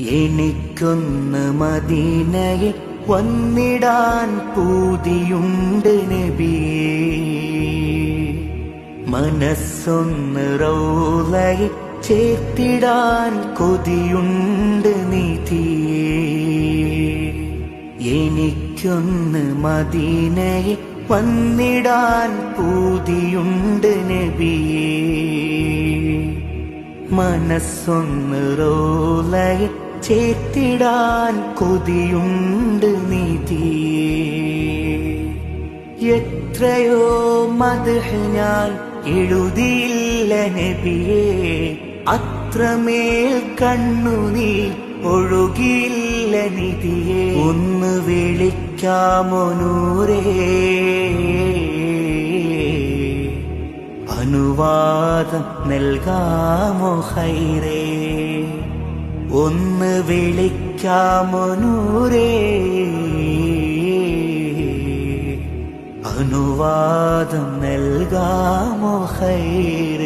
എനിക്കൊന്ന് മദീനയിൽ വന്നിടാൻ പൂതിയുണ്ട് നബിയേ. മനസ്സൊന്ന് റൗളയിൽ ചേർത്തിടാൻ കൊതിയുണ്ട് നിധിയേ. എനിക്കൊന്ന് മദീനയിൽ വന്നിടാൻ പൂതിയുണ്ട് നബിയേ. മനസ്സൊന്ന് റൗളയിൽ ചേർത്തിടാൻ കൊതിയുണ്ട് നിധിയേ. എത്രയോ മദ്ഹ് ഞാൻ എഴുതിയില്ല നബിയേ, അത്രമേൽ കണ്ണുനീർ ഒഴുകിയില്ല നിധിയേ. ഒന്ന് വിളിക്കാമോ നൂറേ, അനുവാദം നൽകാമോ ഖൈറേ. ഒന്ന് വിളിക്കാമോ നൂറേ, അനുവാദം നൽകാമോ ഖൈറേ.